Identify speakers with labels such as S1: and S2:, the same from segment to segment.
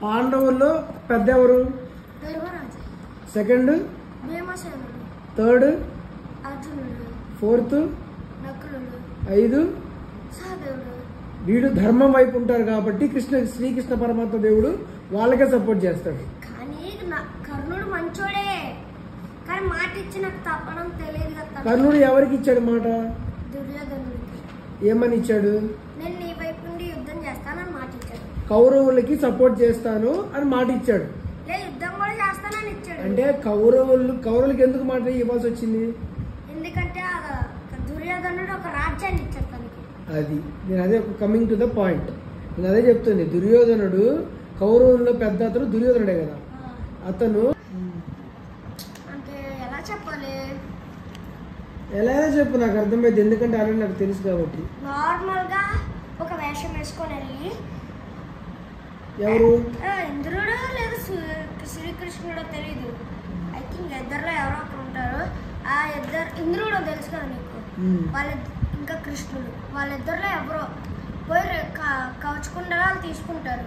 S1: పాండవుల్లో పెద్ద ఎవరు? Second, third, fourth, 5. వీడు ధర్మం వైపు ఉంటారు కాబట్టి శ్రీకృష్ణ పరమాత్మ దేవుడు వాళ్ళకే సపోర్ట్ చేస్తాడు.
S2: కానీ కర్ణుడు మంచోడే, కానీ మాట ఇచ్చి నాకు తప్పడం తెలియదు కదా.
S1: కర్ణుడు ఎవరికి ఇచ్చాడు మాట?
S2: దుర్యోధనుడికి.
S1: ఏమని ఇచ్చాడు?
S2: నేను నీ వైపు నుండి యుద్ధం చేస్తానని మాట ఇచ్చాడు.
S1: కౌరవులకి సపోర్ట్ చేస్తాను అని మాట ఇచ్చాడు.
S2: యుద్ధం కూడా చేస్తానని ఇచ్చాడు.
S1: అంటే కౌరవులకి ఎందుకు మాట ఇవ్వాల్సి వచ్చింది?
S2: ఎందుకంటే దుర్యోధనుడు ఒక రాజ్యాన్ని ఇచ్చాడు తనకి.
S1: అది నేను అదే కమింగ్ టు ద పాయింట్, నేను అదే చెప్తుంది. దుర్యోధనుడు కౌరవుల్లో పెద్ద అతను దుర్యోధనుడే కదా. అతను
S2: అంటే ఎలా చెప్పాలి?
S1: ఎలా చెప్పు, నాకు అర్థమైంది. ఎందుకంటే అలా నాకు తెలుసు కాబట్టి.
S2: నార్మల్ గా ఒక వేషం వేసుకొని వెళ్ళి
S1: ఎవరు
S2: ఇంద్రుడు లేదా శ్రీకృష్ణుడో తెలీదు, ఐ థింక్ ఇద్దరులో ఎవరో ఒకరు ఉంటారు. ఆ ఇద్దరు, ఇంద్రుడు తెలుసు కదా నీకు, వాళ్ళ ఇంకా కృష్ణుడు, వాళ్ళిద్దరులో ఎవరో పోయి కవచకుండలాలు తీసుకుంటారు.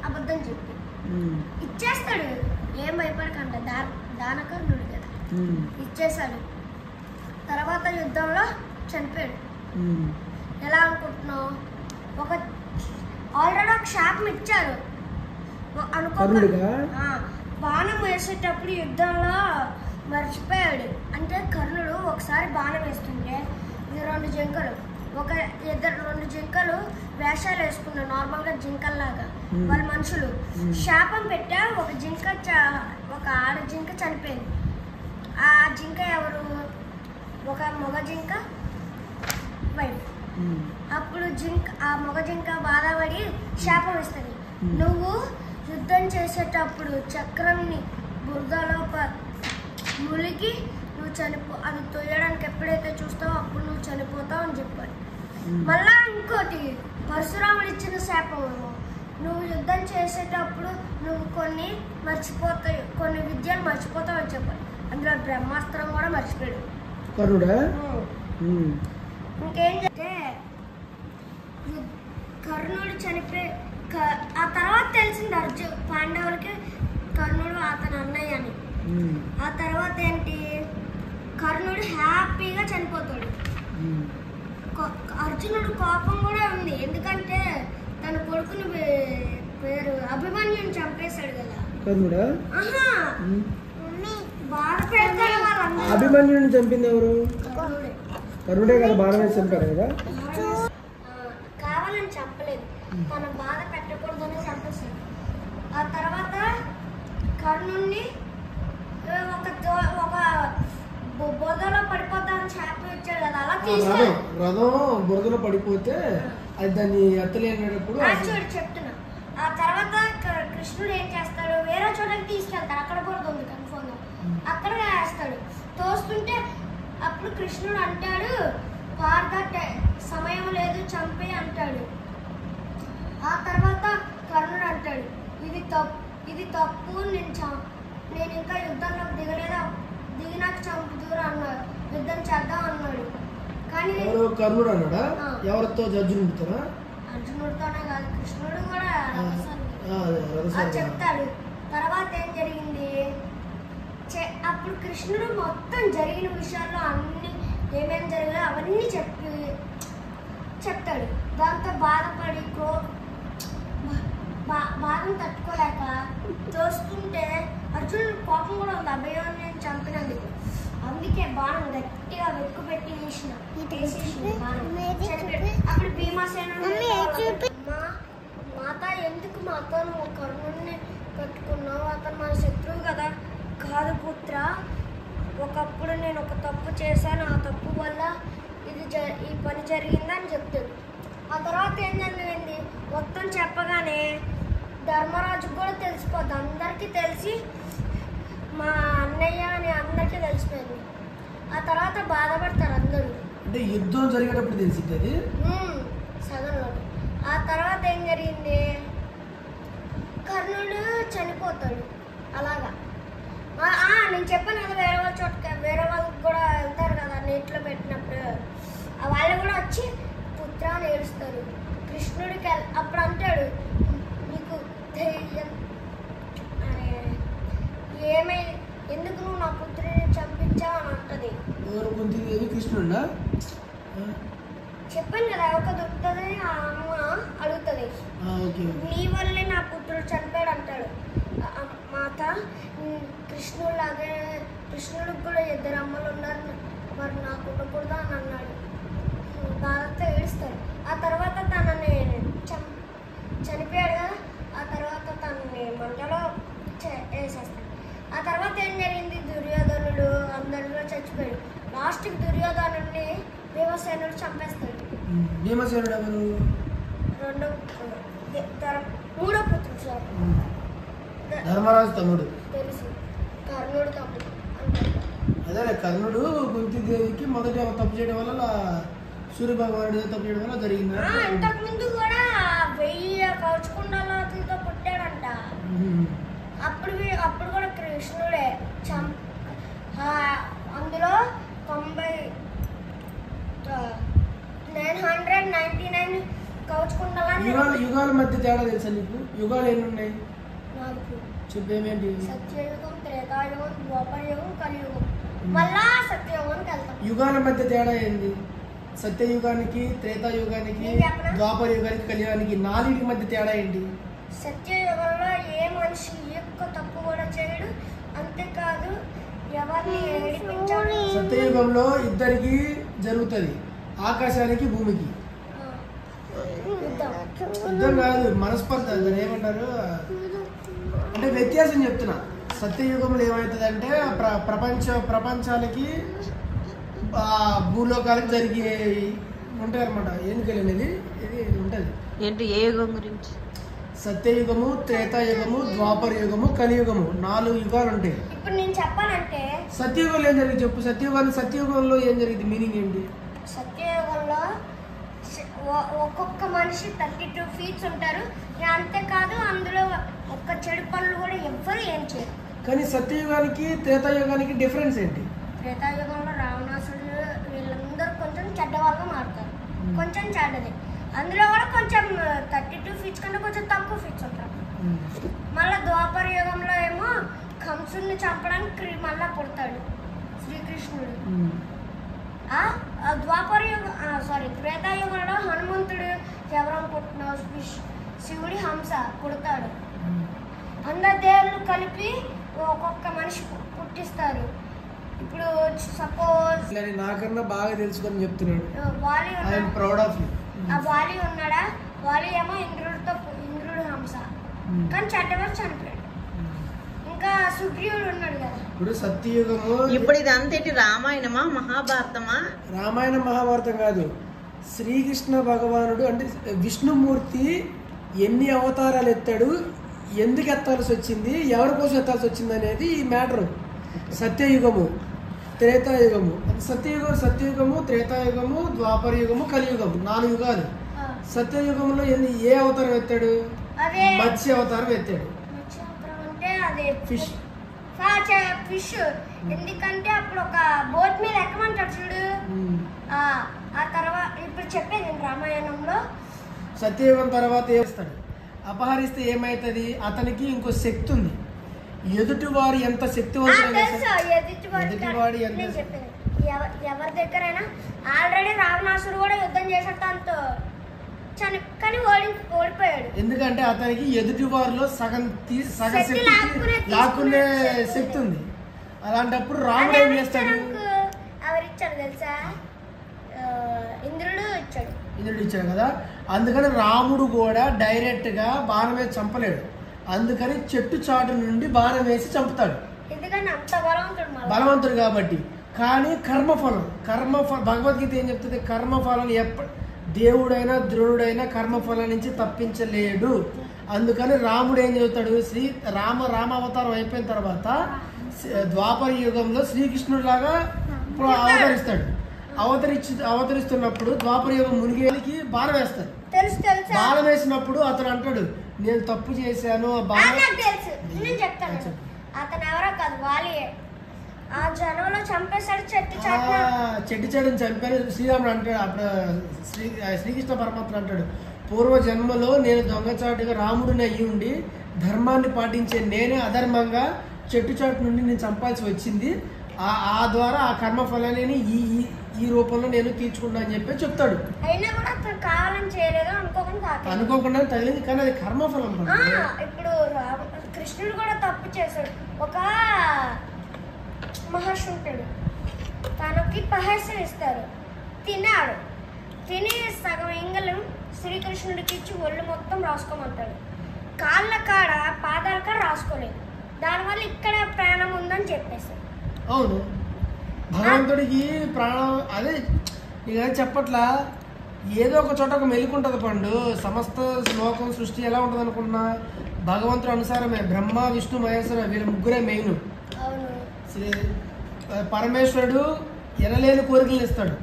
S2: అబద్ధం చెప్పి ఇచ్చేస్తాడు. ఏం భయపడకండి, దానకర్ణుడు కదా, ఇచ్చేసాడు. తర్వాత యుద్ధంలో చనిపోయాడు. ఎలా అనుకుంటున్నావు? ఆల్రెడీ ఒక శాపం ఇచ్చారు బాణం వేసేటప్పుడు యుద్ధంలో మర్చిపోయాడు. అంటే కర్ణుడు ఒకసారి బాణం వేస్తుంటే ఇది 2 జింకలు, రెండు జింకలు వేషాలు వేసుకున్నారు నార్మల్గా జింకల్లాగా. వాళ్ళ మనుషులు శాపం పెట్టా, ఒక ఆడ జింక చనిపోయింది. ఆ జింక ఎవరు? ఒక మగ జింక వైఫ్. అప్పుడు ఆ మగ జింక బాధపడి శాపం ఇస్తుంది, నువ్వు యుద్ధం చేసేటప్పుడు చక్రంని బురదలో ములిగి నువ్వు అది తొయ్యడానికి ఎప్పుడైతే చూస్తావో అప్పుడు నువ్వు చనిపోతావు అని చెప్పాడు. మళ్ళా ఇంకోటి పరశురాముడు ఇచ్చిన శాపం, నువ్వు యుద్ధం చేసేటప్పుడు నువ్వు కొన్ని విద్యలు మర్చిపోతావు అని చెప్పాడు. అందులో బ్రహ్మాస్త్రం కూడా మర్చిపోయాడు
S1: కర్ణుడా.
S2: ఇంకేం చెప్తే కర్ణుడు చనిపోయి ఆ తర్వాత తెలిసింది పాండవులకి కర్ణుడు అతను అన్నయ్య అని. ఆ తర్వాత ఏంటి, కర్ణుడు హ్యాపీగా చనిపోతాడు. అర్జునుడు కోపం కూడా ఉంది, ఎందుకంటే తన కొడుకుని పేరు అభిమన్యుని చంపేశాడు కదా కర్ణుడా. బాధ పెడతాడు వాళ్ళందరూ.
S1: అభిమన్యుని చంపింది ఎవరు? కర్ణుడే కదా, బాణం వేసి చంపాడు కదా.
S2: కావాలని చంపలేదు, తన బాధ పెట్టకూడదని చంపేశాడు. ఆ తర్వాత కర్ణుడిని ఒక బురదలో పడిపోతాను చేప ఇచ్చాడు కదా, అలా
S1: రథం బురదలో పడిపోతే అది దాన్ని ఎత్తలేనప్పుడు
S2: చూడు చెప్తున్నా. ఆ తర్వాత కృష్ణుడు ఏం చేస్తాడు, వేరే చోటకి తీసుకెళ్తాడు, అక్కడ బురద ఉంది కన్ఫర్మ్ గా, అక్కడ వేస్తాడు. తోస్తుంటే అప్పుడు కృష్ణుడు అంటాడు, సమయం లేదు చంపే అంటాడు. ఆ తర్వాత కర్ణుడు అంటాడు, ఇది తప్పు, నేను ఇంకా యుద్ధంలోకి దిగినాక చంపుదూరు అన్నాడు, యుద్ధం చేద్దాం అన్నాడు. కానీ
S1: కర్ణుడు అన్నాడా? ఎవరితో? అర్జునుడితోనా?
S2: అర్జునుడితోనే కాదు, కృష్ణుడు కూడా చెప్తాడు. తర్వాత ఏం జరిగింది, అప్పుడు కృష్ణుడు మొత్తం జరిగిన విషయాల్లో అన్ని ఏమేమి జరిగాయో అవన్నీ చెప్తాడు. దాంతో బాధపడి బాధను తట్టుకోలేక తోస్తుంటే అర్జునుడు కోపం కూడా ఉంది, అభిమన్యుని చంపినందుకు. అందుకే బాణం గట్టిగా వెక్కు పెట్టి అప్పుడు భీమసేన, మాత ఎందుకు మాతో నువ్వు కర్ణుడిని కట్టుకున్నావు, అతను మన శత్రువు కదా. కాదు పుత్ర, ఒకప్పుడు నేను ఒక తప్పు చేశాను, ఆ తప్పు వల్ల ఈ పని జరిగిందని చెప్తాడు. ఆ తర్వాత ఏం జరిగింది మొత్తం చెప్పగానే ధర్మరాజుకు కూడా తెలిసిపోద్ది, అందరికీ తెలిసి మా అన్నయ్య అని అందరికీ తెలిసిపోయింది. ఆ తర్వాత బాధపడతారు అందరూ.
S1: అంటే యుద్ధం జరిగేటప్పుడు తెలిసింది అది
S2: సగంలో. ఆ తర్వాత ఏం జరిగింది, కర్ణుడు చనిపోతాడు. అలాగా నేను చెప్పాను కదా, వేరే వాళ్ళకి కూడా వెళ్తారు కదా నీటిలో పెట్టినప్పుడు, వాళ్ళు కూడా వచ్చి పుత్ర అని ఏడుస్తారు. కృష్ణుడికి అప్పుడు అంటాడు,
S1: కృష్ణుడా?
S2: చెప్పాను కదా ఒక దొరుకుతుంది ఆ అమ్మ అడుగుతుంది నీ వల్లే నా పుత్రుడు చనిపోయాడు అంటాడు. మాత కృష్ణుడిలాగే కృష్ణుడికి కూడా 2 అమ్మలు ఉన్నారు మరి నాకు ఉండకూడదా అని అన్నాడు. బాధతో ఏడుస్తారు. ఆ తర్వాత తనని చనిపోయాడు కదా, ఆ తర్వాత తనని మంటలో వేసేస్తాడు. ఆ తర్వాత ఏం జరిగింది, దుర్యోధనుడు అందరిలో చచ్చిపోయాడు. లాస్ట్కి దుర్యోధనుడిని భీమసేనుడు చంపేస్తాడు.
S1: భీమసేనుడు ఎవరు?
S2: మూడో పుత్రుడు సార్,
S1: ధర్మరాజు తమ్ముడు.
S2: తెలుసు, కర్ణుడు తమ్ముడు.
S1: అదే కర్ణుడు కుంతీదేవికి మొదట తప్పు చేయడం వల్ల సూర్య భగవానుడు తప్పు చేయడం వల్ల జరిగింది.
S2: అంతకు ముందు కూడా 1000 కౌచుకుండాలతో పుట్టాడంట. అప్పుడు కూడా కృష్ణుడే అందులో 999 కౌచుకుండాలని.
S1: యుగాల మధ్య తేడా తెలుసా నీకు? యుగాలు ఎన్ని ఉన్నాయి
S2: నాకు
S1: చెప్పేమేంటి?
S2: సత్యయుగం, త్రేతాయుగం, ద్వాపరయుగం, కలియుగం, మళ్ళా సత్యయుగానికి వెళ్తాం.
S1: యుగాల మధ్య తేడా ఏంది? సత్యయుగానికి, త్రేతాయుగానికి, ద్వాపర యుగానికి, కలియుగానికి 4 మధ్య తేడా ఏంటి?
S2: సత్యయుగంలో ఏ మనిషి యొక్క తప్పు కూడా చేయడు, అంతేకాదు ఎవరిని ఏడిపించాడు.
S1: సత్యయుగంలో ఇద్దరికి జరుగుతుంది, ఆకాశానికి భూమికి. యుద్ధం కాదు, మనస్పర్ధ. దాన్ని ఏమంటారు అంటే వ్యత్యాసం చెప్తున్నా. సత్యయుగంలో ఏమవుతుంది అంటే ప్రపంచాలకి భూలోకాలకు జరిగే ఉంటాయి అనమాట. ఎన్నికలు అనేది ఇది ఉంటుంది.
S3: ఏంటి ఏ యుగం గురించి?
S1: సత్యయుగము, త్రేతాయుగము, ద్వాపర యుగము, కలియుగము 4 యుగాలు ఉంటాయి.
S2: ఇప్పుడు నేను చెప్పాలంటే
S1: సత్యయుగంలో ఏం జరిగింది చెప్పు. సత్యయుగంలో ఏం జరిగింది, మీనింగ్ ఏంటి?
S2: సత్యయుగంలో ఒక్కొక్క మనిషి 32 ఫీట్స్ ఉంటారు. అంతేకాదు అందులో ఒక్క చెడు పనులు కూడా ఎవ్వరు ఏం చేయరు.
S1: కానీ సత్యయుగానికి త్రేతాయుగానికి డిఫరెన్స్ ఏంటి?
S2: త్రేతాయుగంలో రావణాసుడు వీళ్ళందరూ కొంచెం చెడ్డవాళ్ళగా మారుతారు, కొంచెం చెడ్డది. అందులో కూడా కొంచెం 32 ఫీట్స్ కంటే కొంచెం తక్కువ ఫీట్స్ ఉంటారు. మళ్ళీ ద్వాపర యుగంలో ఏమో కంసుని చంపడానికి మళ్ళా పుడతాడు శ్రీకృష్ణుడు. త్రేతాయుగంలో హనుమంతుడు ఎవరం పుట్టినావు, శివుడి హంస పుడతాడు. అందరు దేవుళ్ళు కలిపి ఒక్కొక్క మనిషి పుట్టిస్తారు. ఇప్పుడు సపోజ్
S1: నాకన్నా బాగా తెలుసుకొని చెప్తున్నాడు.
S2: వాలి వాలి ఉన్నాడా, వాలి ఏమో ఇంద్రుడు హంస, కానీ చెడ్డవారు చనిపోయాడు. ఇంకా సుగ్రీవుడు ఉన్నాడు కదా.
S1: ఇప్పుడు సత్యయుగము,
S3: ఇప్పుడు ఇది అంతేంటి, రామాయణమా మహాభారతమా?
S1: రామాయణ మహాభారతం కాదు. శ్రీకృష్ణ భగవానుడు అంటే విష్ణుమూర్తి ఎన్ని అవతారాలు ఎత్తాడు, ఎందుకు ఎత్తాల్సి వచ్చింది, ఎవరి కోసం ఎత్తాల్సి వచ్చింది అనేది ఈ మ్యాటరు. సత్యయుగము, త్రేతాయుగము. సత్యయుగము, త్రేతాయుగము, ద్వాపర యుగము, కలియుగము 4 యుగాలు. సత్యయుగంలో ఏ అవతారం ఎత్తాడు? మత్స్య అవతారం ఎత్తాడు. ఫిష్.
S2: ఎందుకంటే అప్పుడు ఒక బోట్ మీద ఎక్కమంటాడు చూడు. ఆ తర్వాత ఇప్పుడు చెప్పేది రామాయణంలో.
S1: సత్యయుగం తర్వాత ఏస్తాడు, అపహరిస్తే ఏమైతుంది, అతనికి ఇంకో శక్తి ఉంది. ఎదుటివారు ఎంత శక్తివంతుడు,
S2: ఎవరి దగ్గరైనా ఆల్రెడీ రావణాసుడు కూడా యుద్ధం చేశాడు దాంతో, కానీ ఓడిపోయాడు.
S1: ఎందుకంటే అతనికి ఎదుటి వారిలో సగం శక్తి లాక్కునే శక్తి ఉంది. అలాంటప్పుడు రాముడు ఏం చేస్తాడు?
S2: ఎవరిచ్చాడు తెలుసా? ఇంద్రుడు
S1: ఇచ్చాడు కదా. అందుకని రాముడు కూడా డైరెక్ట్ గా బాణం వేసి చంపలేడు. అందుకని చెట్టు చాటు నుండి బాణం వేసి చంపుతాడు, బలవంతుడు కాబట్టి. కానీ కర్మఫలం భగవద్గీత ఏం చెప్తుంది? కర్మఫలం దేవుడైనా ద్రోణుడైనా కర్మఫలం నుంచి తప్పించలేడు. అందుకని రాముడు ఏం చెబుతాడు? రామావతారం అయిపోయిన తర్వాత ద్వాపర యుగంలో శ్రీకృష్ణుడు లాగా అవతరిస్తాడు. అవతరిస్తున్నప్పుడు ద్వాపర యుగం మునిగేకి బాణం వేస్తాడు. బాణం వేసినప్పుడు అతను అంటాడు, నేను తప్పు చేశాను.
S2: అతను ఎవరో కాదు, వాలియే. ఆ జనంలో చంపేశాడు, చెట్టు
S1: చాటుని చంపాను. శ్రీరాముడు అంటాడు, అప్పుడు శ్రీకృష్ణ పరమాత్మ అంటాడు, పూర్వ జన్మలో నేను దొంగచాటుగా రాముడిని అయ్యి ఉండి ధర్మాన్ని పాటించే నేనే అధర్మంగా చెట్టు చాటు నుండి నేను చంపాల్సి వచ్చింది. ఆ ద్వారా ఆ కర్మఫలాన్ని ఈ రూపంలో నేను తీర్చుకున్నా అని చెప్పి చెప్తాడు.
S2: అయినా కూడా అతను కావాలని చేయలేదు,
S1: అనుకోకుండా తగిలింది, కానీ అది కర్మఫలం.
S2: ఇప్పుడు కృష్ణుడు కూడా తప్పు చేశాడు. ఒక మహర్షి ఉంటాడు, తనకి పహస్యం ఇస్తారు, తిన్నాడు. తిని సగం ఎంగలం శ్రీకృష్ణుడికి ఇచ్చి ఒళ్ళు మొత్తం రాసుకోమంటాడు. కాళ్ళ కాడ పాదాల కాడ రాసుకోలేదు. దానివల్ల ఇక్కడ ప్రాణం ఉందని చెప్పేశాడు.
S1: అవును, భగవంతుడికి ప్రాణం అదే ఇక చెప్పట్లా. ఏదో ఒక చోట ఒక మెలుకుంటుంది పండు. సమస్త లోకం సృష్టి ఎలా ఉంటుంది అనుకున్నా భగవంతుడు అనుసారమే. బ్రహ్మ విష్ణు మహేశ్వర వీళ్ళ ముగ్గురే మెయిన్. పరమేశ్వరుడు ఎనలేని కోరికలు ఇస్తాడు.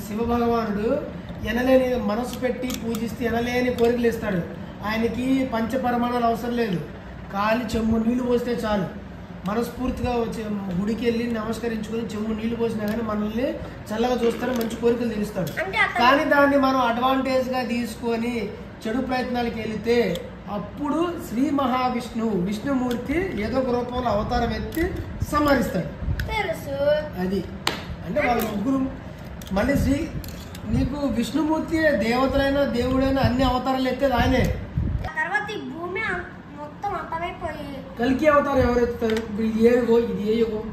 S1: శివ భగవానుడు ఎనలేని మనసు పెట్టి పూజిస్తే ఎనలేని కోరికలు ఇస్తాడు. ఆయనకి పంచపరమాణాలు అవసరం లేదు. కాలి చెమ్ము నీళ్లు పోస్తే చాలు. మనస్ఫూర్తిగా వచ్చి గుడికి వెళ్ళి నమస్కరించుకొని చెమ్ము నీళ్లు పోసినా కానీ మనల్ని చల్లగా చూస్తాడు, మంచి కోరికలు తీరుస్తాడు. కానీ దాన్ని మనం అడ్వాంటేజ్గా తీసుకొని చెడు ప్రయత్నాలకు వెళితే అప్పుడు శ్రీ మహావిష్ణువు విష్ణుమూర్తి ఏదో ఒక రూపంలో అవతారం ఎత్తి సంహరిస్తాడు. అది అంటే వాళ్ళ ముగ్గురు. మళ్ళీ నీకు విష్ణుమూర్తి దేవతలైనా దేవుడైనా అన్ని అవతారాలు ఎత్తేది ఆయనే. కలికి అవతారం ఎవరు ఎత్తుతారు? ఇది ఏ యుగం? ఇది ఏ యుగం?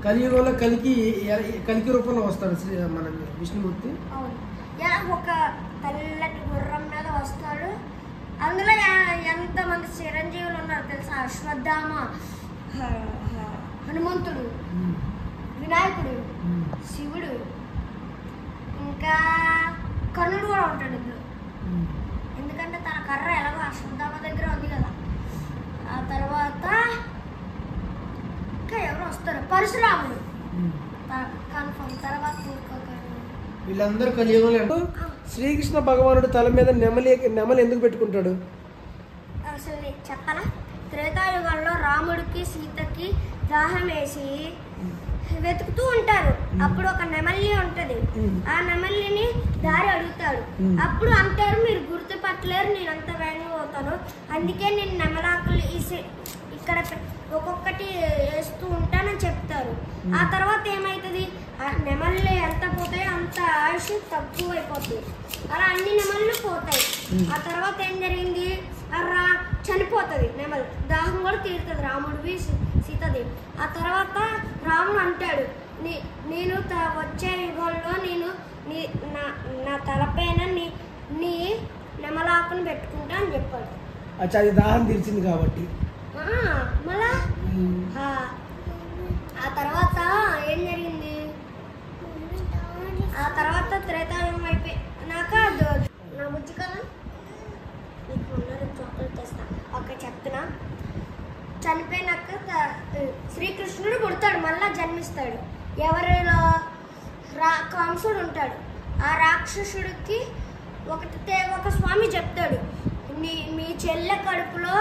S1: కలియుగంలో కలికి రూపంలో వస్తాడు మన విష్ణుమూర్తి.
S2: ఒక తెల్లటి గుర్రం మీద వస్తాడు. అందులో ఎంతమంది చిరంజీవులు ఉన్నారు తెలుసా? అశ్వత్థామ, హనుమంతుడు, వినాయకుడు, శివుడు, ఇంకా కర్ణుడు కూడా ఉంటాడు ఇందులో. ఎందుకంటే తన కర్ర ఎలాగో అశ్వత్థామ దగ్గర ఉంది కదా. ఆ తర్వాత ఇంకా ఎవరు వస్తారు? పరశురాముడు కన్ఫర్మ్. తర్వాత
S1: వీళ్ళందరూ కలియుగంలో శ్రీకృష్ణ భగవానుడు తల మీద నెమలి ఎందుకు పెట్టుకుంటాడు
S2: అసలు చెప్పాలా? త్రేతాయుగంలో రాముడికి సీతకి దాహం వేసి వెతుకుతూ ఉంటారు. అప్పుడు ఒక నెమలి ఉంటది. ఆ నెమలిని దారి అడుగుతాడు. అప్పుడు అంటారు, మీరు గుర్తుపట్టలేరు, నేనంత వేగంగా పోతాను, అందుకే నేను నెమలాకులు ఇక్కడ ఒక్కొక్కటి వేస్తూ ఉంటానని చెప్తారు. ఆ తర్వాత ఏమవుతుంది? ఆ నెమళ్ళు ఎంత పోతాయో అంత ఆయుష్ తక్కువ అయిపోతుంది. అలా అన్ని నెమళ్ళు పోతాయి. ఆ తర్వాత ఏం జరిగింది? చనిపోతుంది నెమలి. దాహం కూడా తీరుతుంది రాముడివి సీతది. ఆ తర్వాత రాముడు అంటాడు, నేను వచ్చే యుగంలో నేను నా తలపైన నీ నెమలాకును పెట్టుకుంటా అని చెప్పాడు.
S1: అది దాహం తీర్చింది కాబట్టి.
S2: మళ్ళా ఆ తర్వాత ఏం జరిగింది? ఆ తర్వాత త్రేతాయుగం అయిపోయినాక నా బుజ్జి కదా చాక్లెట్ తెస్తా. ఓకే చెప్తున్నా. చనిపోయినాక శ్రీకృష్ణుడు పుడతాడు, మళ్ళా జన్మిస్తాడు. ఎవరిలో? కంసుడు ఉంటాడు. ఆ రాక్షసుడికి ఒక స్వామి చెప్తాడు, మీ చెల్లె కడుపులో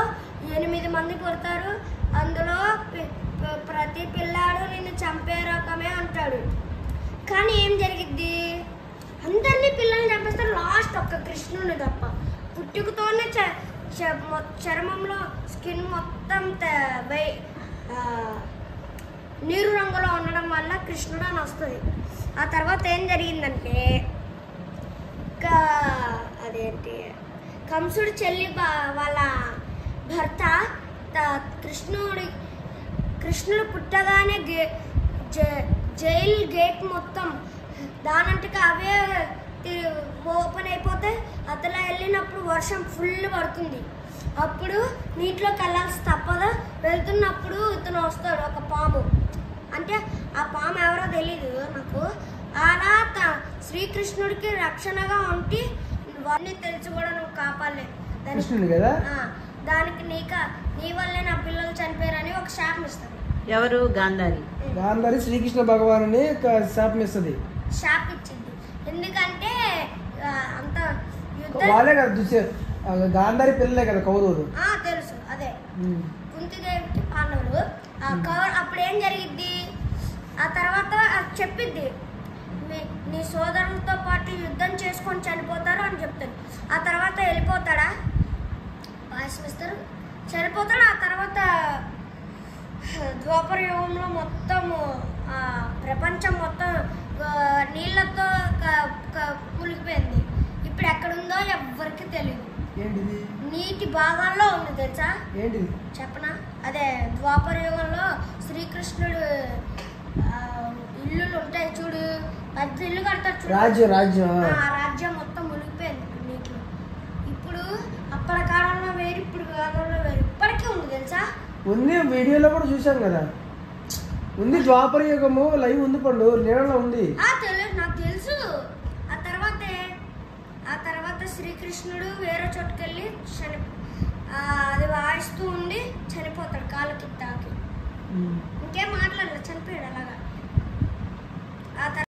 S2: 8 మంది పుడతారు, అందులో ప్రతి పిల్లాడు నిన్ను చంపే రకమే అంటాడు. కానీ ఏం జరిగిద్ది? అందరినీ పిల్లల్ని చంపేస్తారు, లాస్ట్ ఒక్క కృష్ణుని తప్ప. పుట్టుకతోనే చర్మంలో స్కిన్ మొత్తం నీరు రంగులో ఉండడం వల్ల కృష్ణుడు అని వస్తుంది. ఆ తర్వాత ఏం జరిగిందంటే అదేంటి కంసుడు చెల్లి వాళ్ళ భర్త కృష్ణుడు పుట్టగానే జైలు గేట్ మొత్తం దానంతట అవే ఓపెన్ అయిపోతే అతలా వెళ్ళినప్పుడు వర్షం ఫుల్ పడుతుంది. అప్పుడు నీటిలోకి వెళ్ళాల్సి తప్పదు. వెళ్తున్నప్పుడు ఇతను వస్తాడు, ఒక పాము. అంటే ఆ పాము ఎవరో తెలీదు నాకు. అలా శ్రీకృష్ణుడికి రక్షణగా ఉండి వాడిని తెలిసి కూడా నువ్వు కాపాడలేదు దానికి నీ వల్లే నా పిల్లలు చనిపోయారని ఒక శాపం ఇస్తాడు.
S3: ఎవరు? గాంధారి
S1: శ్రీకృష్ణ భగవాను శాపం ఇస్తుంది.
S2: శాపం ఇచ్చింది ఎందుకంటే అంత
S1: వాళ్ళే కదా గాంధారి పిల్లలే కదా కౌరవులు.
S2: తెలుసు, అదే కుంతిదేవికి పాండవులు. అప్పుడు ఏం జరిగిద్ది? ఆ తర్వాత చెప్పిద్ది, నీ సోదరులతో పాటు యుద్ధం చేసుకొని చనిపోతారు అని చెప్తాడు. ఆ తర్వాత వెళ్ళిపోతాడా? పాయసం ఇస్తారు, చనిపోతాడు. ఆ తర్వాత ద్వాపర యుగంలో మొత్తము ప్రపంచం మొత్తం నీళ్ళతో మునిగిపోయింది. ఇప్పుడు ఎక్కడుందో ఎవ్వరికి తెలియదు.
S1: ఏంటిది?
S2: నీటి భాగాల్లో ఉంది తెలుసా?
S1: ఏంటిది
S2: చెప్పనా? అదే ద్వాపర యుగంలో శ్రీకృష్ణుడు ఇల్లులు ఉంటాయి చూడు, పెద్ద ఇల్లు కడతాడు చూడు,
S1: రాజ్యం
S2: ఆ రాజ్యం మొత్తం మునిగిపోయింది నీటిలో. ఇప్పుడు అప్పటి కాలంలో వేరు, ఇప్పుడు కాలంలో వేరు. ఇప్పటికీ ఉంది తెలుసా?
S1: ఉంది, వీడియోలో కూడా చూసాం కదా, ఉంది. ద్వాపర యుగము లైవ్ ఉంది పండు, నీళ్ళలో ఉంది.
S2: నాకు తెలుసు. ఆ తర్వాత శ్రీకృష్ణుడు వేరే చోటుకెళ్ళి అది వాయిస్తూ ఉండి చనిపోతాడు, కాళ్ళకి తాకి. ఇంకేం మాట్లాడలేదు, చనిపోయాడు అలాగా. ఆ